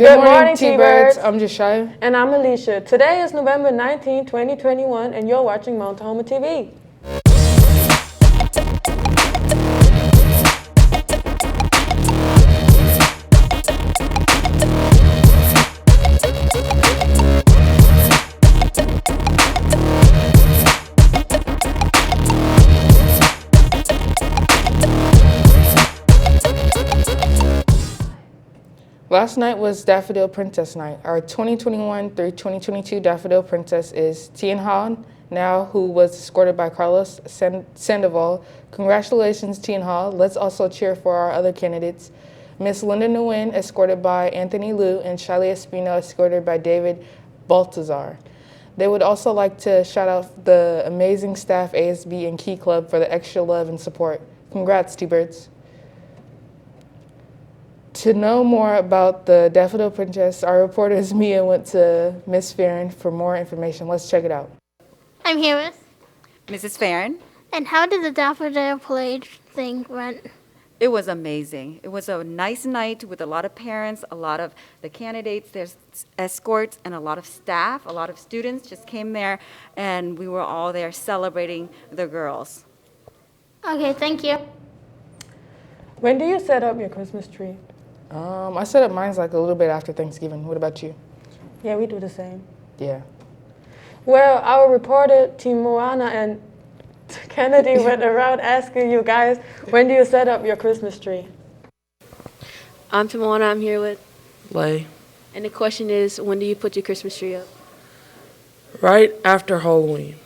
Good morning, T-Birds. I'm Josiah. And I'm Alicia. Today is November 19, 2021, and you're watching Tahoma TV. Last night was Daffodil Princess Night. Our 2021 through 2022 Daffodil Princess is Tahoma, now who was escorted by Carlos Sandoval. Congratulations, Tahoma. Let's also cheer for our other candidates. Miss Linda Nguyen, escorted by Anthony Liu, and Shiley Espino, escorted by David Baltazar. They would also like to shout out the amazing staff, ASB and Key Club, for the extra love and support. Congrats, T-Birds. To know more about the Daffodil Princess, our reporters Mia went to Miss Ferrin for more information. Let's check it out. I'm here with Mrs. Ferrin. And how did the Daffodil Parade thing went? It was amazing. It was a nice night with a lot of parents, a lot of the candidates, there's escorts, and a lot of staff, a lot of students just came there, and we were all there celebrating the girls. Okay, thank you. When do you set up your Christmas tree? I set up mine's like a little bit after Thanksgiving. What about you? Yeah, we do the same. Yeah. Well, our reporter, Team Moana and Kennedy went around asking you guys, when do you set up your Christmas tree? I'm Team Moana. I'm here with Lay. And the question is, when do you put your Christmas tree up? Right after Halloween.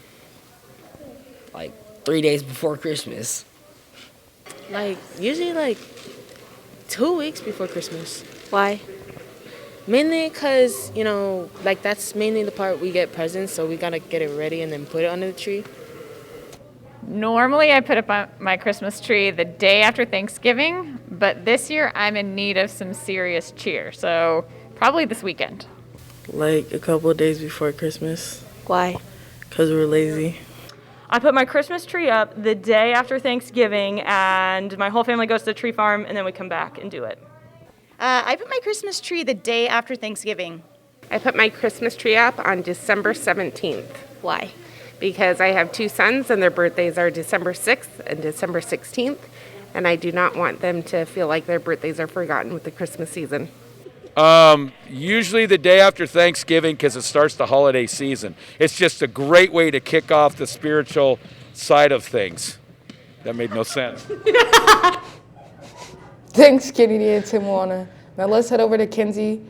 Like 3 days before Christmas. Usually 2 weeks before Christmas. Why? Mainly because, that's mainly the part we get presents, so we gotta get it ready and then put it under the tree. Normally I put up my Christmas tree the day after Thanksgiving, but this year I'm in need of some serious cheer, so probably this weekend. Like a couple of days before Christmas. Why? Because we're lazy. I put my Christmas tree up the day after Thanksgiving, and my whole family goes to the tree farm, and then we come back and do it. I put my Christmas tree the day after Thanksgiving. I put my Christmas tree up on December 17th. Why? Because I have two sons, and their birthdays are December 6th and December 16th, and I do not want them to feel like their birthdays are forgotten with the Christmas season. Usually the day after Thanksgiving, because it starts the holiday season. It's just a great way to kick off the spiritual side of things. That made no sense. Thanks, Kennedy and Tim Moana. Now let's head over to Kenzie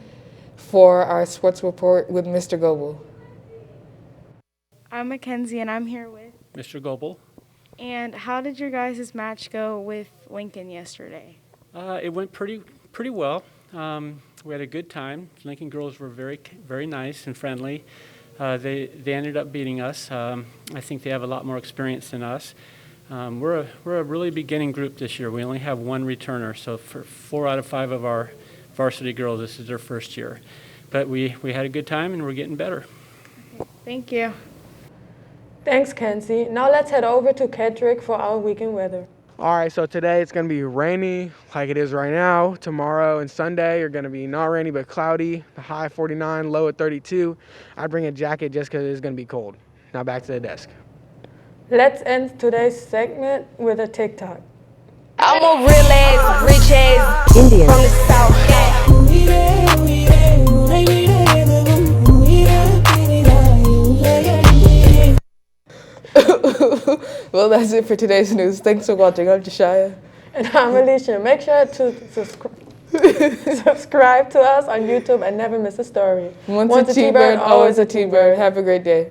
for our sports report with Mr. Goebel. I'm Mackenzie, and I'm here with Mr. Goebel. And how did your guys' match go with Lincoln yesterday? It went pretty well. We had a good time. Lincoln girls were very, very nice and friendly. They ended up beating us. I think they have a lot more experience than us. We're a really beginning group this year. We only have one returner, so for 4 out of 5 of our varsity girls, this is their first year. But we had a good time, and we're getting better. Thank you. Thanks, Kenzie. Now let's head over to Kedric for our weekend weather. All right, so today it's going to be rainy like it is right now. Tomorrow and Sunday are going to be not rainy but cloudy. The high 49, low at 32. I'd bring a jacket just because it's going to be cold. Now back to the desk. Let's end today's segment with a TikTok. I'm a real ass, rich ass Indian from the South. Well, that's it for today's news. Thanks for watching. I'm Josiah. And I'm Alicia. Make sure to subscribe to us on YouTube and never miss a story. Once a T-Bird, always a T-Bird. Have a great day.